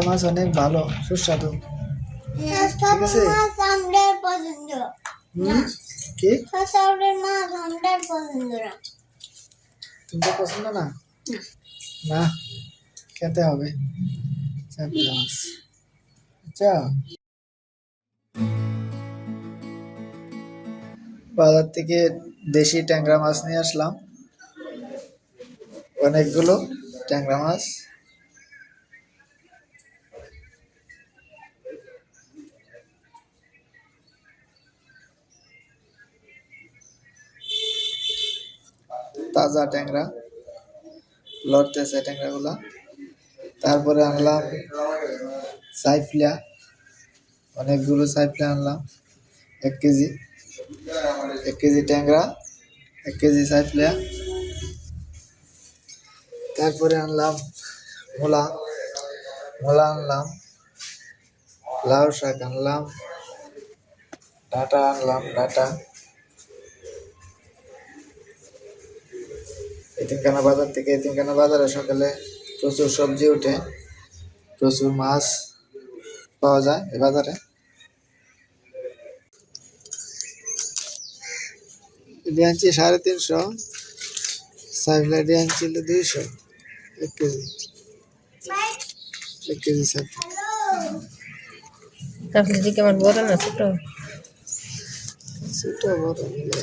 মাছ অনেক ভালো, সুস্বাদু। ঠিক আছে। কি তোমার পছন্দ না? না, খেতে হবে চাপলা মাছ। আচ্ছা, বাজার থেকে দেশি ট্যাংরা মাছ নিয়ে আসলাম, অনেকগুলো ট্যাংরা মাছ। তাজা ট্যাংরা, লড়তেছে ট্যাংরা গুলা। তারপরে আনলাম সাইফলিয়া, অনেকগুলো সাইফলিয়া আনলাম, 1 কেজি। 1 কেজি ট্যাংরা, 1 কেজি সাইফলিয়া। তারপরে আনলাম মূলা, মূলা আনলাম, লাউ শাক আনলাম, ডাঁটা আনলাম, ডাঁটা। এতিমখানা বাজার থেকে, এতিমখানা বাজারে সকালে প্রচুর সবজি উঠে, প্রচুর মাছ পাওয়া যায় এ বাজারে। আনছি 350, সাইফলা আনছিল 200, 1 কেজি, 1 কেজি সাইফলা। তাহলে দিকে আমার বড় না ছোট? ছোট বড় মিলে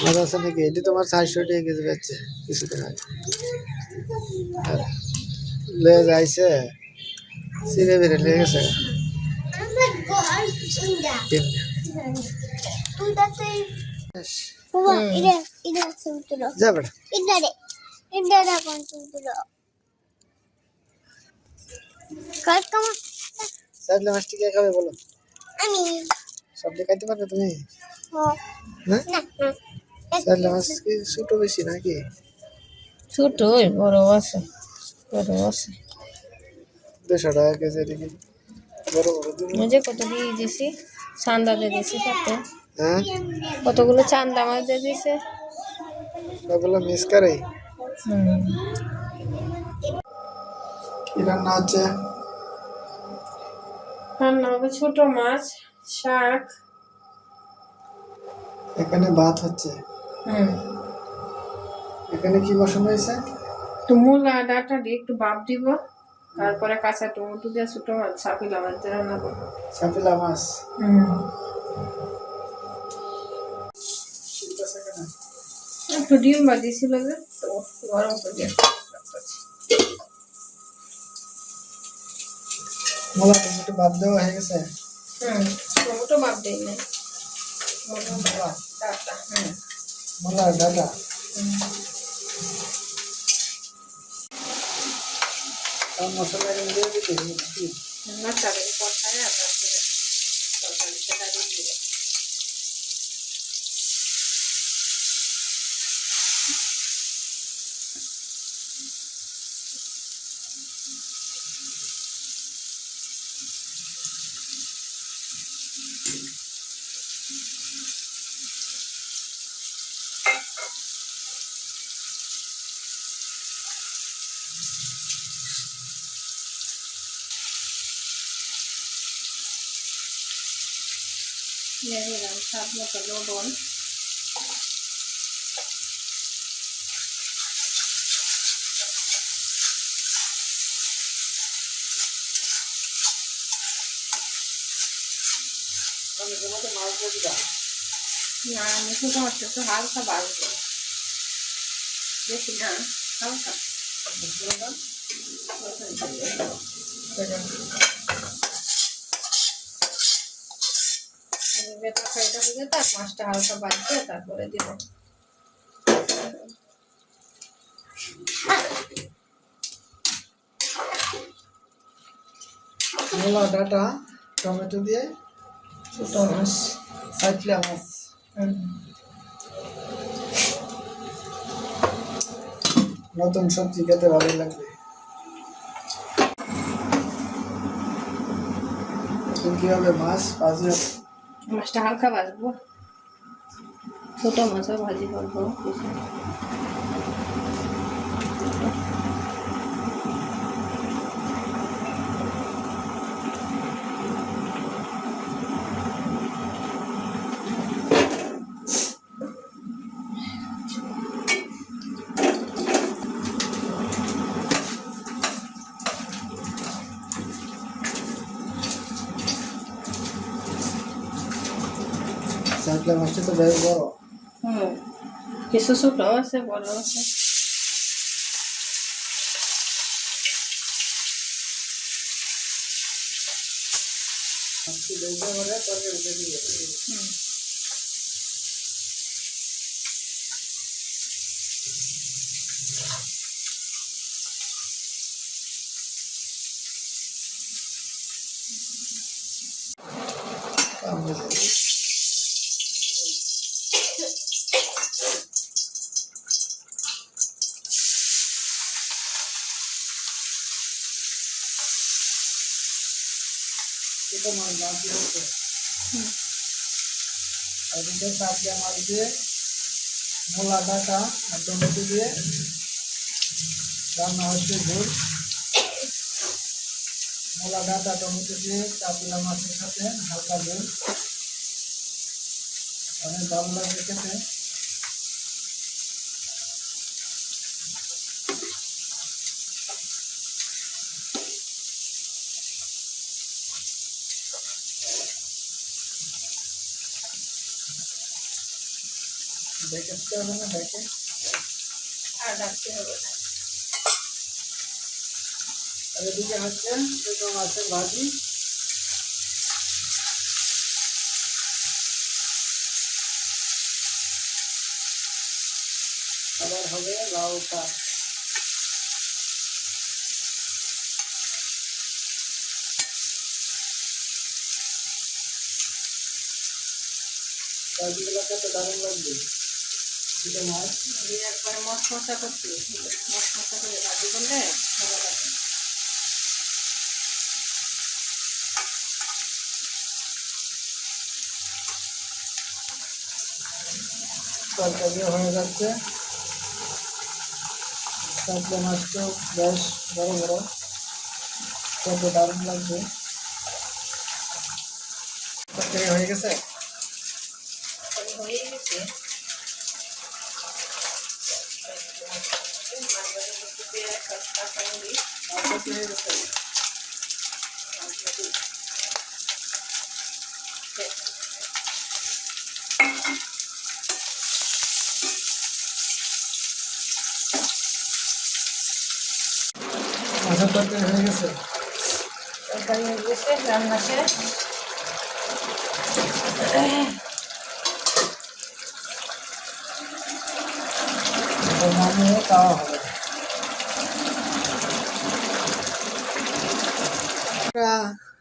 মাছ আছে নাকি? এটি তোমার 400 টাকা কেজি বেচছে কিছুদিন আগে। লেজ আইছে, সিরে বেড়ে লেগে গেছে। যা বেটা, সাইফলা মাছটি কে খাবে বলো? সবজি খাইতে পারবে তুমি? হ্যাঁ, সাইফলা মাছ কি ছোট বেশি নাকি? ছোট, ওই বড় আছে, বড় আছে। 200 টাকা কেজি এদিকে বড় বড় দিন। ওই যে কত দিয়ে দিছি, চান্দা দিয়ে দিছি সাথে। হ্যাঁ, কতগুলো চান্দা মাছ দিয়ে দিছে। ওগুলো মিস করে। হুম, কি রান্না হচ্ছে? রান্না হবে ছোট মাছ, শাক। এখানে ভাত হচ্ছে। হুম, এখানে কি বসানো হয়েছে? একটু মূলা ডাঁটা দিয়ে একটু ভাপ দিব, তারপরে কাঁচা টমেটো দিয়ে ছোট মাছ ছাপিলা মাছ দিয়ে রান্না করবো। সাপিলা মাছ। হুম, শীত আছে এখানে? একটু ডিম ভাজি ছিল যে, তো গরম করে দিয়ে মোলা টমেটো ভাত দেওয়া হয়ে গেছে। টমেটো ভাপ দিই না, ডাঁটা। মোলা ডাটা। আর মশলা দিয়ে দিতে হবে। মশলা কষায় তারপরে তরকারিটা দিয়ে দিবে। দিয়ে দিলাম স্বাদ মতো লবণ। মাছ দিয়ে দিবা? না, আমি ছোট মাছটা একটু হালকা ভাজবো, বেশি না, হালকা। তরকারিটা হয়ে যাক, মাছটা হালকা ভাজবে, তারপরে দিব। মোলা ডাটা টমেটো দিয়ে ছোট মাছ। সাইফলা মাছ। নতুন সবজি খেতে ভালো লাগবে। এখন কি হবে? মাছ ভাজি হবে। মাছটা হালকা ভাজবো, ছোট মাছও ভাজি করবো। চাপলা মাছটা তো বেশ বড়। হুম, কিছু ছোট আছে, বড় আছে। মাছটি বেজে পরে তরকারিতে দিয়ে দেবো। হুম। আমরা দেবো। এটা মাছ বাদ দিয়ে হচ্ছে। আর কিন্তু চাপলা মাছ দিয়ে মূলা ডাঁটা আর টমেটো দিয়ে রান্না হচ্ছে ঝোল। মূলা ডাঁটা টমেটো দিয়ে চাপলা মাছের সাথে হালকা ঝোল, অনেক ভালো লাগবে খেতে। দেখতে হবে না, দেখে আর ডাকতে হবে না। আর এদিকে হচ্ছে ছোট মাছের ভাজি। আবার হবে লাউ শাক। ভাজিগুলো কত দারুণ লাগবে। ছোট মাছ দিয়ে একবারে মশমশা করতে, মশমশা করে ভাজি করলে ভালো লাগে। তরকারিও হয়ে যাচ্ছে। চাপলা মাছটাও বেশ বড় বড়, কত দারুণ লাগবে। তরকারি হয়ে গেছে। তরকারি হয়ে গেছে। মাঝখানে একটু পেঁয়াজ আর কাঁচামরিচ মাছটা হয়ে গেছে। মাছের তরকারি হয়ে গেছে। তরকারি হয়ে গেছে, রান্না শেষ। এটা নামিয়ে খাওয়া হবে।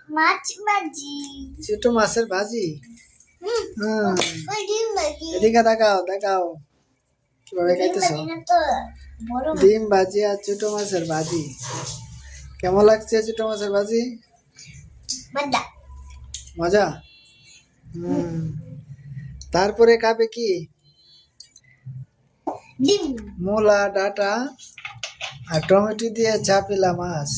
মাছ ভাজি। ছোট মাছের ভাজি। হ্যাঁ, ডিম ভাজি। এদিকে দেখাও দেখাও কিভাবে খাইতেছ। বড় ডিম ভাজি আর ছোট মাছের ভাজি। কেমন লাগছে ছোট মাছের ভাজি? মজা। মজা। তারপরে খাবে কি? ডিম। মূলা ডাঁটা আর টমেটো দিয়ে চাপিলা মাছ।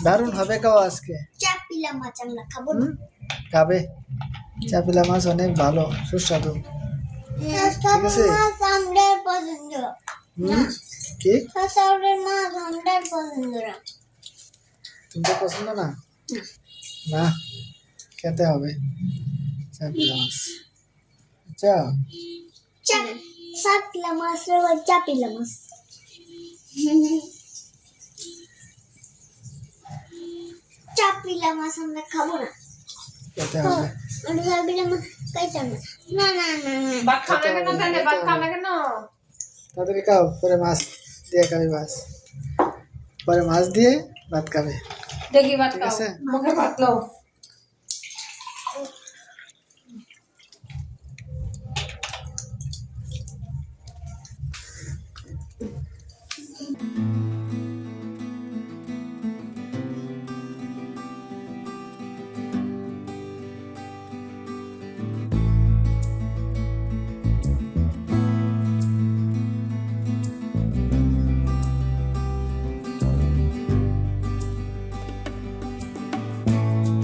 দারুণ হবে, খাও আজকে। চাপিলা মাছ আমরা খাবো না। খাবে? চাপিলা মাছ অনেক ভালো, সুস্বাদু। চাপিলা মাছ আমাদের পছন্দ। কি চাপিলা মাছ আমাদের পছন্দ না। তোমাদের পছন্দ না? না, খেতে হবে চাপিলা মাছ। আচ্ছা, চাপিলা মাছ চাপিলা মাছ। চাপিলা মাছ আমরা খাবো না। খেতে হবে। চাপিলা মাছ খাইতাম না। না না না না। ভাত খাও না কেন তাহলে? ভাত খাও না কেন? তাড়াতাড়ি খাও, পরে মাছ দিয়ে খাবে। মাছ পরে মাছ দিয়ে ভাত খাবে। দেখি ভাত ঠিক খাও, আছে। মুখে ভাত খাও।